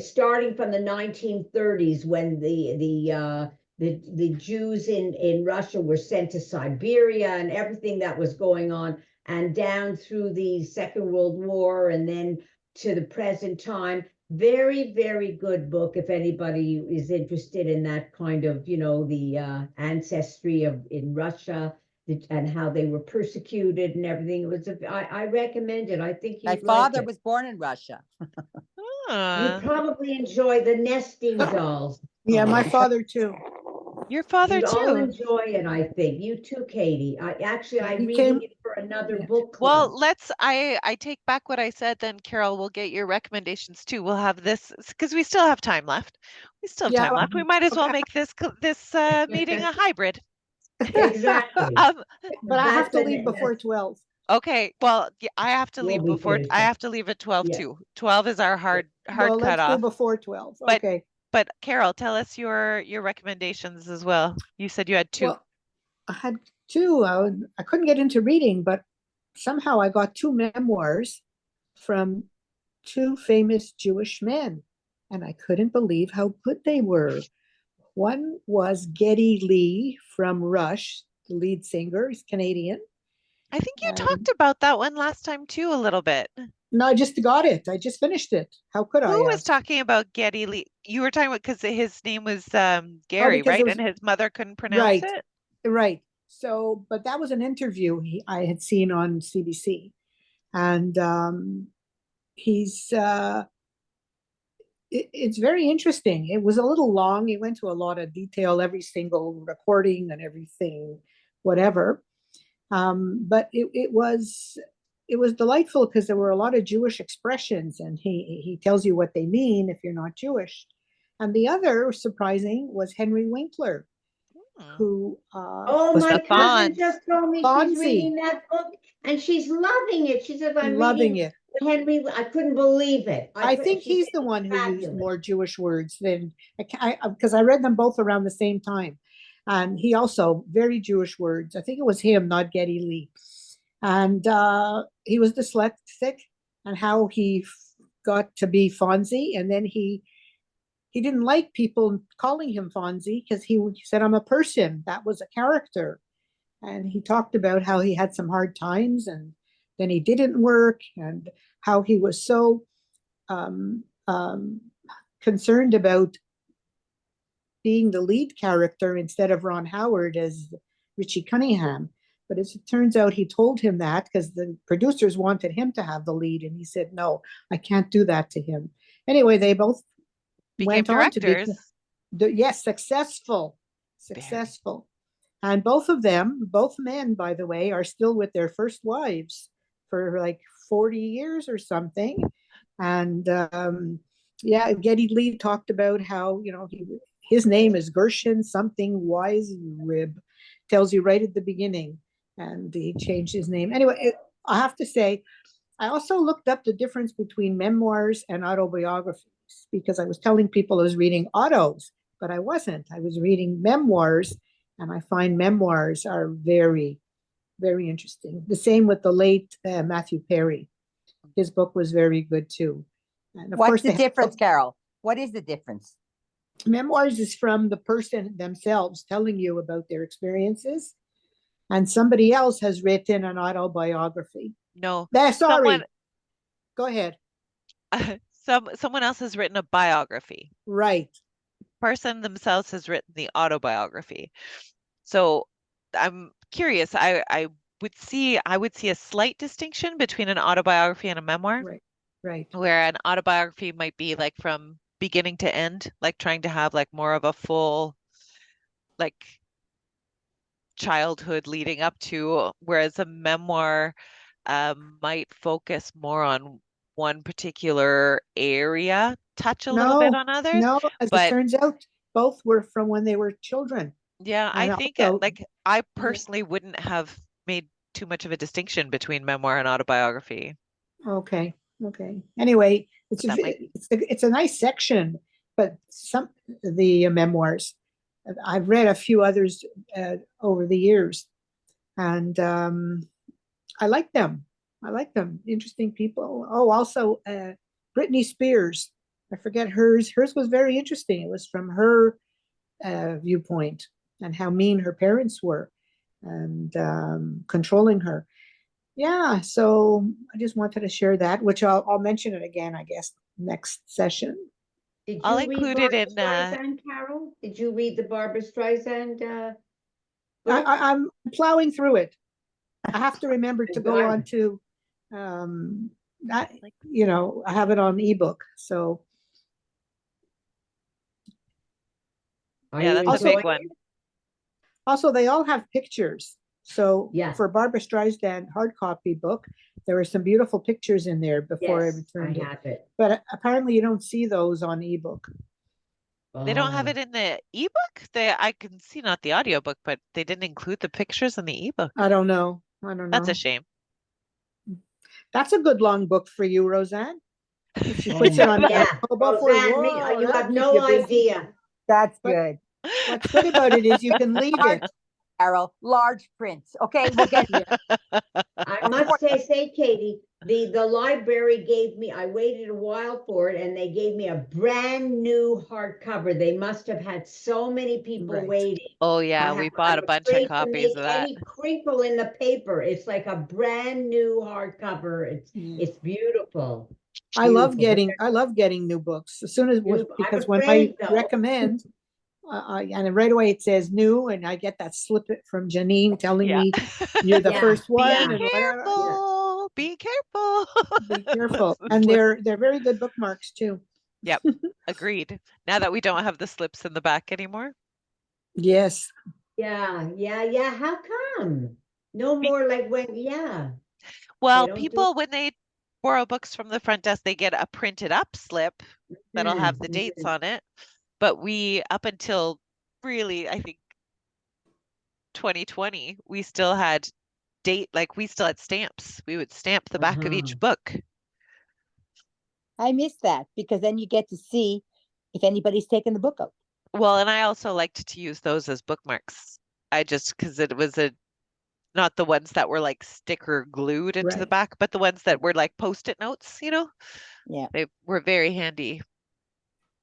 starting from the 1930s when the Jews in Russia were sent to Siberia and everything that was going on, and down through the Second World War and then to the present time. Very, very good book if anybody is interested in that kind of, the ancestry in Russia and how they were persecuted and everything. It was I recommend it. I think my you'd like father it. was born in Russia. You probably enjoy The Nesting Dolls. Yeah, my Oh, father too. Your father You'd all too. enjoy it, I think. You too, Katie. I'm He reading came- it for another Yeah. book Well, club. I take back what I said then, Carol. We'll get your recommendations too. We'll have this because we still have time left. We still have Yeah, time left. We might as well okay. make this meeting a hybrid. Exactly. But I have That's to an- leave before 12. Okay, well, yeah, I have to You'll leave be before. finished I up. have to leave at 12 Yeah. too. 12 is our hard Well, let's do cutoff. before 12. But- Okay. But Carol, tell us your recommendations as well. You said you had 2. Well, I had 2. I couldn't get into reading, but somehow I got 2 memoirs from 2 famous Jewish men, and I couldn't believe how good they were. One was Geddy Lee from Rush, the lead singer. He's Canadian. I think you talked about that one last time too a little bit. No, I just got it. I just finished it. How could I Who was ask? talking about Getty Lee? You were talking about because his name was Oh, Gary, because it right? was And his mother couldn't pronounce right, it. right. So, but that was an interview I had seen on CBC, and he's it's very interesting. It was a little long. He went to a lot of detail, every single recording and everything, whatever. But it was delightful because there were a lot of Jewish expressions, and he tells you what they mean if you're not Jewish. And the other surprising was Henry Winkler, Hmm. who Oh, was my The cousin Fonz. just told me she's Fonzie, reading that book and she's loving it. She says, I'm loving reading it. Henry. I couldn't believe it. I think She said he's the it's one who used fabulous. more Jewish words than because I read them both around the same time, and he also very Jewish words. I think it was him, not Getty Lee, and he was dyslexic, and how he got to be Fonzie, and then he didn't like people calling him Fonzie because he said I'm a person. That was a character, and he talked about how he had some hard times, and then he didn't work, and how he was so um, um, concerned about being the lead character instead of Ron Howard as Richie Cunningham. But as it turns out, he told him that because the producers wanted him to have the lead, and he said, "No, I can't do that to him." Anyway, they both Became went on to be, directors. yes, successful, Very. successful. And both of them, both men, by the way, are still with their first wives for like 40 years or something. And yeah, Geddy Lee talked about how, his name is Gershon something Wise Rib, tells you right at the beginning. And he changed his name. Anyway, I have to say, I also looked up the difference between memoirs and autobiographies because I was telling people I was reading autos, but I wasn't. I was reading memoirs, and I find memoirs are very, very interesting. The same with the late Matthew Perry. His book was very good too. And of What's course, the difference, Carol? What is the difference? memoirs is from the person themselves telling you about their experiences, and somebody else has written an autobiography. No, someone Sorry, go ahead. someone else has written a biography. Right. Person themselves has written the autobiography. So I'm curious. I would see a slight distinction between an autobiography and a memoir, Right. Right. where an autobiography might be like from beginning to end, like trying to have like more of a full like childhood leading up to, whereas a memoir might focus more on one particular area, touch a little bit No, on others. no, as it But turns out, both were from when they were children. yeah, I And think also, like I yeah, personally wouldn't have made too much of a distinction between memoir and autobiography. okay, okay. Anyway, But that might it's a nice section, but some the memoirs. I've read a few others over the years, and I like them. I like them. Interesting people. Oh, also Britney Spears. I forget hers. Hers was very interesting. It was from her viewpoint and how mean her parents were and controlling her. Yeah, so I just wanted to share that, which I'll mention it again, I guess, next session. Did I'll you read include it Barbara in Streisand, Carol? Did you read the Barbara Streisand book? I'm plowing through it. I have to remember to go on Darn. to that, I have it on ebook. So Are yeah, you that's a big enjoying one. it? also they all have pictures. So Yeah. for Barbara Streisand hard copy book, there were some beautiful pictures in there before I Yes, returned I it. have it. But apparently you don't see those on ebook. They don't have Oh. it in the ebook. I can see not the audiobook, but they didn't include the pictures in the ebook. I don't know. I don't That's a know. shame. That's a good long book for you, Roseanne. If she Oh puts it my, on yeah. Kobo for Roseanne, whoa, you that'll have keep no you busy. idea. That's But good. what's good about it is you can leave Large, it. Carol, large print. Okay, we'll get Yeah. I must say, Katie, the library gave me, I waited a while for it, and they gave me a brand new hardcover. They must have had so many people Right. waiting. Oh yeah, we I'm bought a bunch of afraid to copies make of that. any crinkle in the paper. It's like a brand new hardcover. It's beautiful. I love Beautiful. getting new books as soon as, I'm because when I afraid though. recommend, and right away it says new, and I get that slip it from Janine telling Yeah. me you're the Yeah, first Be one, yeah. and whatever. Yeah, careful. Be careful. be careful. The And slip. they're very good bookmarks too. Yep. Agreed. Now that we don't have the slips in the back anymore. Yes. Yeah. How come? No Be- more like when, yeah. They Well, don't do. people, when they borrow books from the front desk, they get a printed up slip that'll have the dates on it. But we, up until really, I think 2020, we still had we still had stamps. We would stamp the back of each book. I miss that because then you get to see if anybody's taken the book out. Well, and I also liked to use those as bookmarks. Because it was not the ones that were like sticker glued into the Right. back, but the ones that were like post-it notes, Yeah. They were very handy.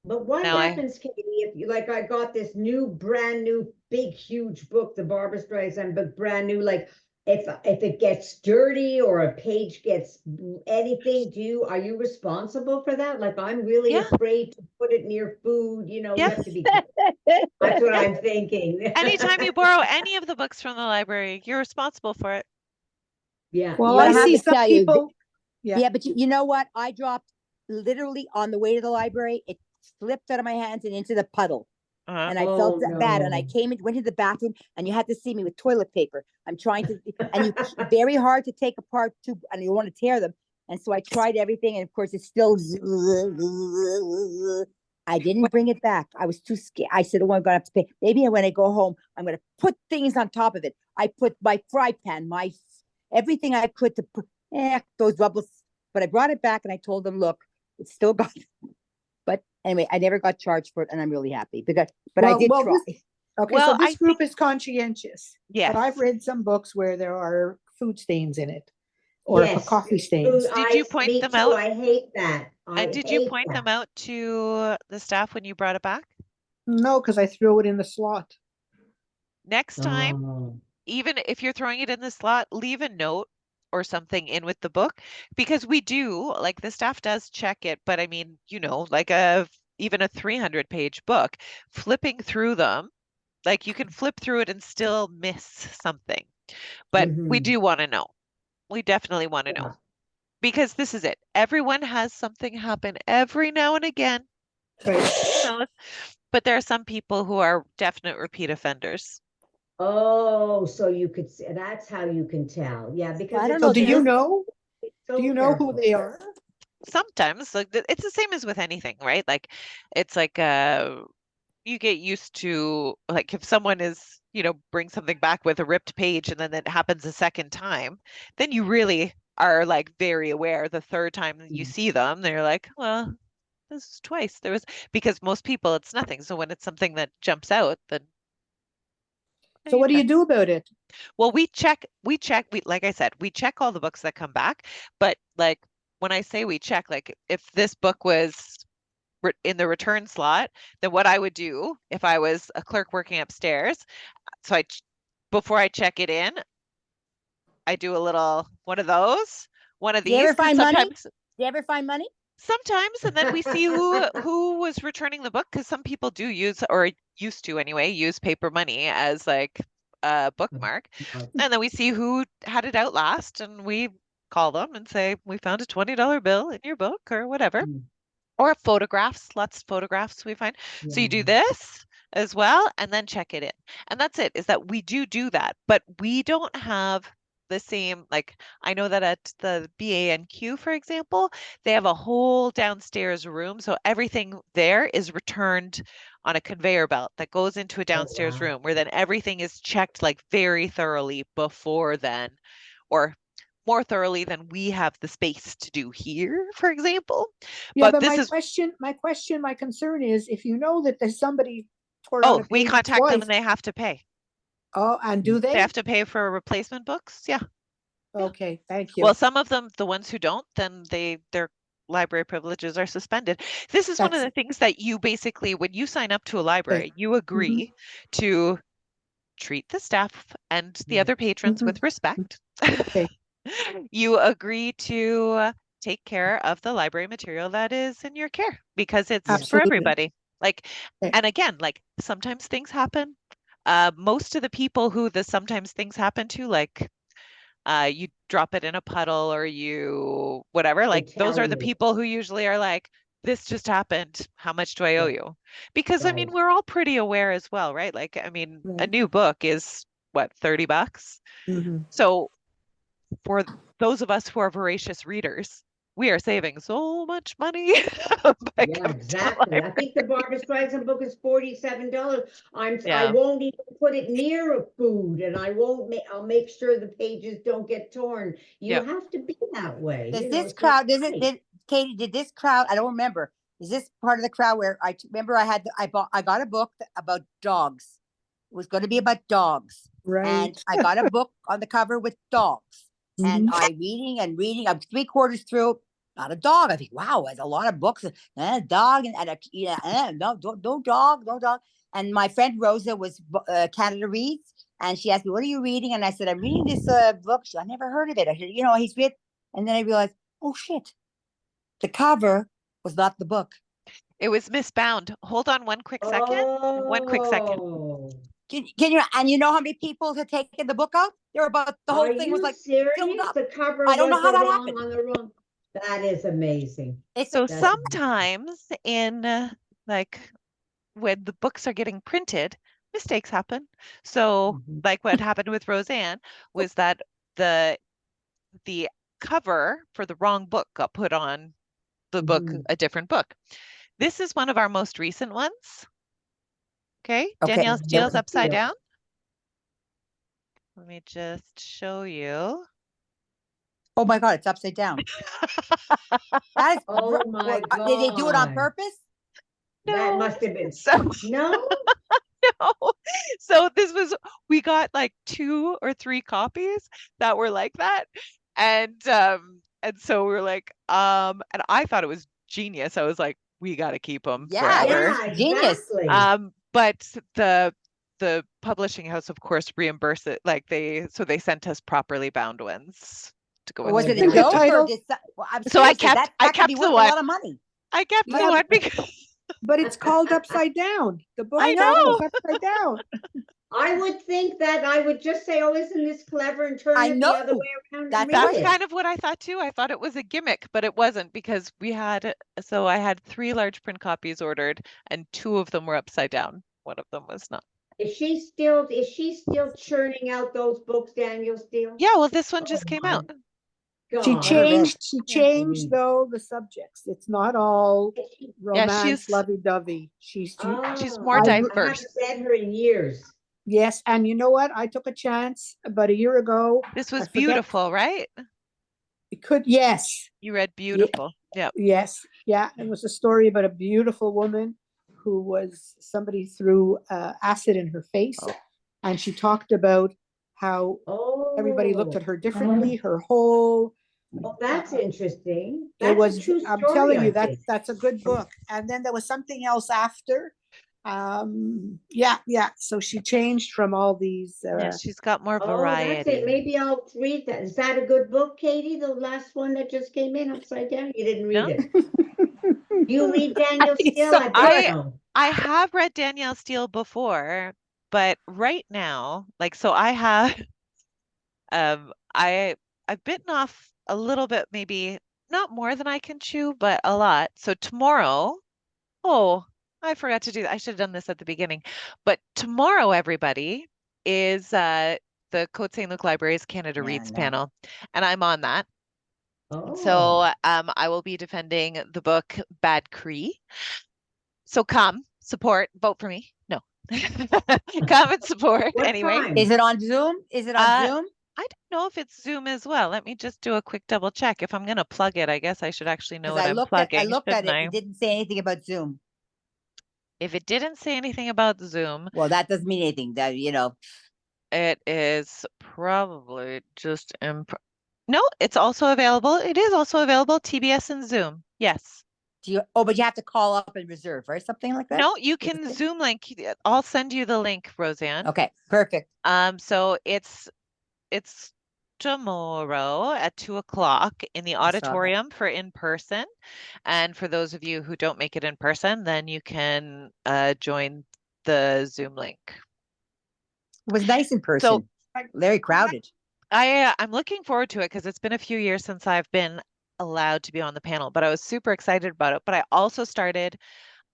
But what Now happens, Katie, if you like I got this brand new, big, huge book, the Barbara Streisand book, brand new, like if it gets dirty or a page gets anything, are you responsible for that? Like I'm really Yeah. afraid to put it near food, you Yeah. have to be that's what I'm thinking. Anytime you borrow any of the books from the library, you're responsible for it. Yeah. Well, But I I have see to some tell you, people. Yeah. Yeah, but you know what? I dropped literally on the way to the library. It slipped out of my hands and into the puddle. And I felt bad. And I went to the bathroom, and you had to see me with toilet paper. I'm trying to, and you very hard to take apart too, and you want to tear them. And so I tried everything, and of course it's still. I didn't bring it back. I was too scared. I said, "Oh, I'm gonna have to pay." Maybe when I go home, I'm gonna put things on top of it. I put my fry pan, everything I could to put those bubbles. But I brought it back, and I told them, "Look, it's still got." But anyway, I never got charged for it, and I'm really happy but I did try. Okay, Well, so this group is conscientious. Yes. But I've read some books where there are food stains in it, or Yes. coffee stains. Did you point them out? I hate that. And did you point them out to the staff when you brought it back? No, because I throw it in the slot. Next time, Oh. even if you're throwing it in the slot, leave a note or something in with the book, because we do, like the staff does check it, but I mean, like even a 300-page book, flipping through them, like you can flip through it and still miss something. But we do want to know. We definitely want to know. Because this is it. Everyone has something happen every now and again. Right. But there are some people who are definite repeat offenders. Oh, so you could see, that's how you can tell. Yeah, because I don't it's know. So do you just know? so Do you know who careful. they are? Sometimes, like it's the same as with anything, right? Like it's like you get used to, like, if someone is, bring something back with a ripped page and then it happens a second time, then you really are like very aware. The third time that you see them, they're like, well, this is twice. Because most people it's nothing. So when it's something that jumps out, then So what do you do about it? Well, we like I said, we check all the books that come back, but like when I say we check, like if this book was in the return slot, then what I would do if I was a clerk working upstairs, so before I check it in, I do a little one of Do these. you ever find money? Sometimes, Do you ever find money? sometimes, and then we see who was returning the book, because some people do use, or used to anyway, use paper money as like a bookmark, and then we see who had it out last, and we call them and say, we found a $20 bill in your book or whatever. Or photographs, lots of photographs we find. So you do this as well and then check it in. And that's it, is that we do that, but we don't have the same, like I know that at the BANQ, for example, they have a whole downstairs room. So everything there is returned on a conveyor belt that goes into a downstairs room, where then everything is checked like very thoroughly before then, or more thoroughly than we have the space to do here, for example. Yeah, but but this my concern is, if you know that there's somebody tore out a we page contact them twice. and they have to pay. Oh, and do They they? have to pay for replacement books. Yeah. Okay, thank you. Well, some of them, the ones who don't, then their library privileges are suspended. This is one of That's the things that you basically, when you sign up to a library, you Mhm. agree to treat the staff and the other patrons Mhm. with respect. Okay. You agree to take care of the library material that is in your care because it's for Absolutely. everybody. Like, Okay. and again, like sometimes things happen. Most of the people who the sometimes things happen to, like you drop it in a puddle or you whatever, They like those tell are the you. people who usually are like, this just happened. How much do I owe Yeah. you? Because I mean, Right. we're all pretty aware as well, right? Like, I mean, a Right. new book is what, $30? Mhm. So for those of us who are voracious readers, we are saving so much money by Yeah, coming to the exactly. I library. think the Barbara Streisand book is $47. I Yeah. won't even put it near a food, and I'll make sure the pages don't get torn. You Yeah. have to be that way. Does You know, this it's not crowd, right. Katie, did this crowd, I don't remember. Is this part of the crowd where remember I got a book about dogs. It was going to be about dogs. And Right. I got a book on the cover with dogs. And Mhm. I reading, I'm 3/4 through, not a dog. I think, wow, there's a lot of books. Dog and no, no dog, no dog. And my friend Rosa was Canada Reads, and she asked me, "What are you reading?" And I said, "I'm reading this book." I never heard of it. I said, he's read, and then I realized, oh shit, the cover was not the book. It was misbound. Hold on one quick second. One quick second. Oh, Can you? And you know how many people had taken the book out? There were about the are whole thing was you like filled serious? up. The cover I don't know was how the that wrong happened. on the wrong. That is amazing. It's So That's sometimes in like when the books are getting printed, mistakes happen. So Mhm. like what happened with Roseanne was that the the cover for the wrong book got put on the book, Mhm. a different book. This is one of our most recent ones. Okay, okay. Danielle Steele's Upside Yep. Down. Let me just show you. Oh my god, it's upside down. That is. Oh my Did they do it on God. purpose? That No. must have been So no. no. So this was, we got like 2 or 3 copies that were like that. And so we were like, and I thought it was genius. I was like, we got to keep them Yeah, forever. Yeah, genius. exactly. But the publishing house, of course, reimbursed it. Like they sent us properly bound ones to go with Was Oh, the it a The good printed that's one. joke or title, did? Well, I'm So seriously I that could be kept the worth a one. lot of money. I kept the yeah, one because but it's called Upside Down. The book I title know. is Upside Down. I would think that I would just say, "Oh, isn't this clever?" and turn I it the other know. way around and That's read That's right. it. kind of what I thought too. I thought it was a gimmick, but it wasn't because so I had 3 large print copies ordered and 2 of them were upside down. One of them was not. Is she still churning out those books, Daniel Steele? Yeah, well, this one Oh just came my out. God. She Yeah. changed though the subjects. It's not all Yeah, romance, lovey-dovey. she's more Oh, I, I haven't diverse. read her in years. yes, and you know what? I took a chance about a year ago. This I was forget, beautiful, right? it could, yes, You read yeah, beautiful. Yeah. yes, yeah. It was a story about a beautiful woman who somebody threw acid in her face, Oh. and she talked about how everybody looked Oh, at her differently, her whole oh, that's interesting. it That's a was, true I'm story, telling you, I think. that's a good book. And then there was something else after. Yeah. So she changed from all these Yeah, she's got more Oh, that's it. variety. Maybe I'll read that. Is that a good book, Katie? The last one that just came in upside down? You didn't read No? it. You read Daniel Steele? I bet I so. I have read Danielle Steele before, but right now, like so I have I've bitten off a little bit, maybe not more than I can chew, but a lot. So tomorrow, oh, I forgot to do that. I should have done this at the beginning. But tomorrow, everybody, is the Cote-Saint-Luc Library's Canada Yeah, Reads no. panel, and I'm on that. Oh, So I will be defending the book Bad Cree. So come, support, vote for me. No. Come and support what anyway. time? Is it on Zoom? Is it on Zoom? I don't know if it's Zoom as well. Let me just do a quick double check. If I'm going to plug it, I guess I should actually know Because what I'm I plugging, looked at shouldn't it. I? It didn't say anything about Zoom. If it didn't say anything about Zoom, Well, that doesn't mean anything. That it is probably just No, it's also available. It is also available TBS and Zoom. Yes. Do you, oh, but you have to call up and reserve, right? Something like that? No, you can Zoom link. I'll send you the link, Roseanne. Okay, perfect. So it's tomorrow at 2 o'clock in the I saw that. auditorium for in person. And for those of you who don't make it in person, then you can join the Zoom link. It was nice in person. Very crowded. I'm looking forward to it because it's been a few years since I've been allowed to be on the panel, but I was super excited about it. But I also started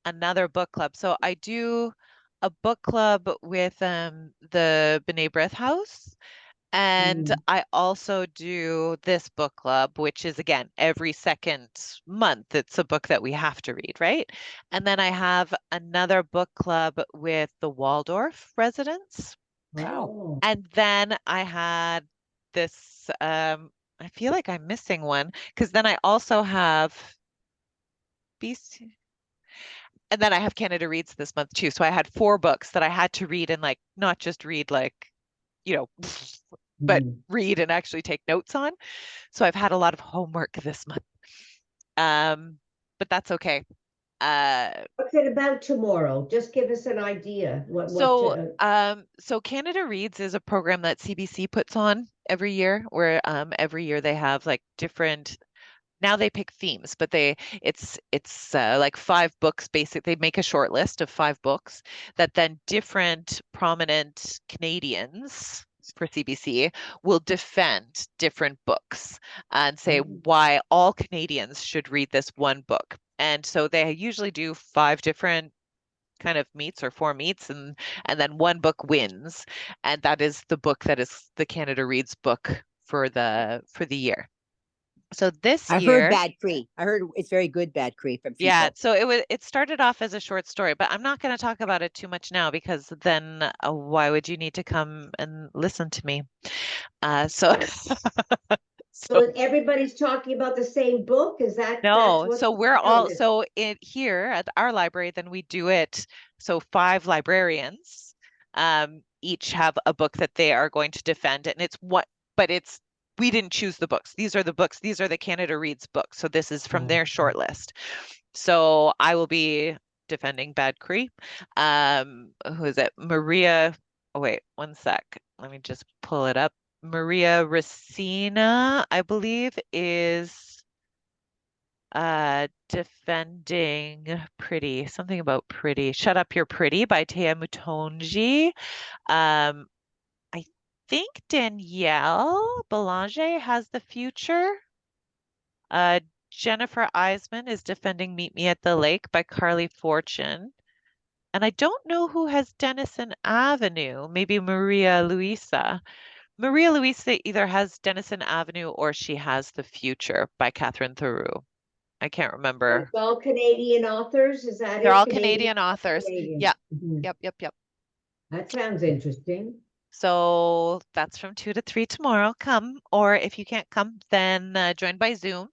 another book club. So I do a book club with the B'nai B'rith House. And I also do this book club, which is again every second month. It's a book that we have to read, right? And then I have another book club with the Waldorf residents. Wow. And then I had this, I feel like I'm missing one because then I also have BC. And then I have Canada Reads this month too. So I had 4 books that I had to read and like not just read like, you know, but read and actually take notes on. So I've had a lot of homework this month. But that's okay. What's it about tomorrow? Just give us an idea. So Canada Reads is a program that CBC puts on every year where every year they have like different, now they pick themes, but it's like 5 books basically. They make a short list of 5 books that then different prominent Canadians for CBC will defend different books and say why all Canadians should read this one book. And so they usually do 5 different kind of meets or 4 meets, and then one book wins, and that is the book that is the Canada Reads book for the year. So this I year, heard Bad Cree. I heard it's very good, Bad Cree from people. yeah, so it started off as a short story, but I'm not going to talk about it too much now because then why would you need to come and listen to me? So So everybody's talking about the same book? Is that no, what's so we're all excited? so in here at our library, then we do it. So 5 librarians each have a book that they are going to defend, and we didn't choose the books. These are the books. These are the Canada Reads books. So this is from their short list. So I will be defending Bad Cree. Who is it? Maria. Oh, wait, one sec. Let me just pull it up. Maria Racina, I believe, is defending Pretty. Something about Pretty. Shut Up, You're Pretty by Tea Mutonji. I think Danielle Belanger has The Future. Jennifer Eisman is defending Meet Me at the Lake by Carly Fortune. And I don't know who has Denison Avenue, maybe Maria Luisa. Maria Luisa either has Denison Avenue or she has The Future by Catherine Theroux. I can't remember. It's all Canadian authors, is that They're it? all Canadian authors. Canadian. Yeah. Mhm. Yep. That sounds interesting. So that's from 2 to 3 tomorrow. Come, or if you can't come, then join by Zoom.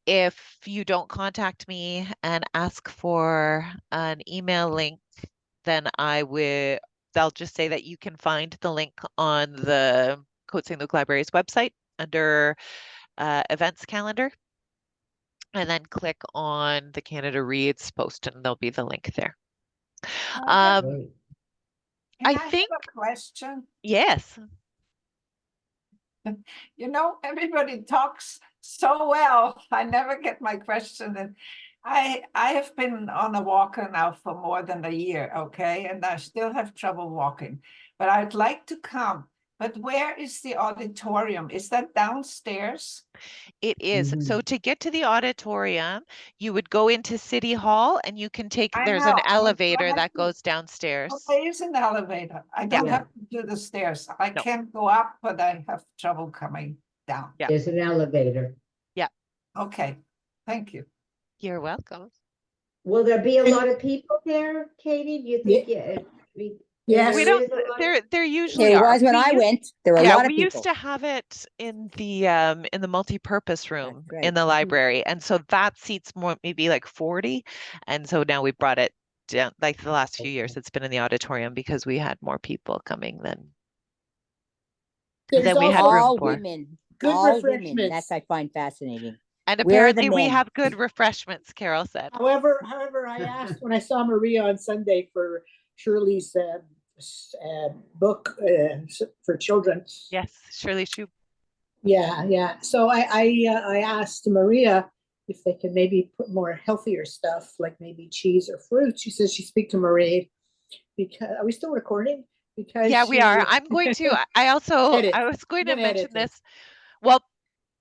If you don't contact me and ask for an email link, then they'll just say that you can find the link on the Cote-Saint-Luc Library's website under events calendar, and then click on the Canada Reads post, and there'll be the link there. Great. I Can think, have a question. yes. You know, everybody talks so well. I never get my question. And I have been on a walker now for more than a year, okay? And I still have trouble walking, but I'd like to come. But where is the auditorium? Is that downstairs? It is. So to get to the auditorium, you would go into City Hall and you can there's an elevator that goes downstairs. Oh, there is an elevator. I don't have to do the stairs. I No. can't go up, but I have trouble coming down. Yeah. There's an elevator. Yeah. Okay, thank you. You're welcome. Will there be a lot of people there, Katie? Do you think? Yes. We there don't, is a lot of- there usually There are. was when We I used- went. There were a Yeah, lot of we people. used to have it in the multi-purpose room That's right. in the library, and so that seats more maybe like 40, and so now we brought it down. Like the last few years, it's been in the auditorium because we had more people coming than There's we had also- room All for. women. Good all women. refreshments. That's I find fascinating. And Where are the apparently we men? have good refreshments, Carol said. However, I asked when I saw Maria on Sunday for Shirley's book for children. Yes, Shirley Shoup. Yeah. So I asked Maria if they can maybe put more healthier stuff, like maybe cheese or fruit. She says she speak to Maria because are we still recording? Because Yeah, we are. I'm going to, I was going to mention this. Well,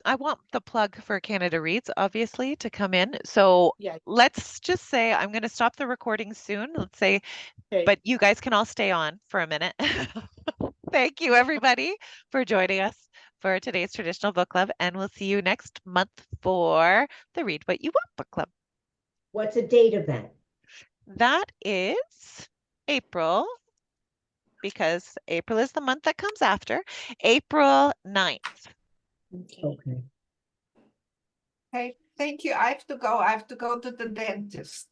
I want the plug for Canada Reads, obviously, to come in. So Yeah. let's just say I'm going to stop the recording soon. Let's say, Okay. but you guys can all stay on for a minute. Thank you, everybody, for joining us for today's Traditional Book Club. And we'll see you next month for the Read What You Want Book Club. What's the date of that? That is April, because April is the month that comes after, April 9th. Okay. Okay, thank you. I have to go. I have to go to the dentist.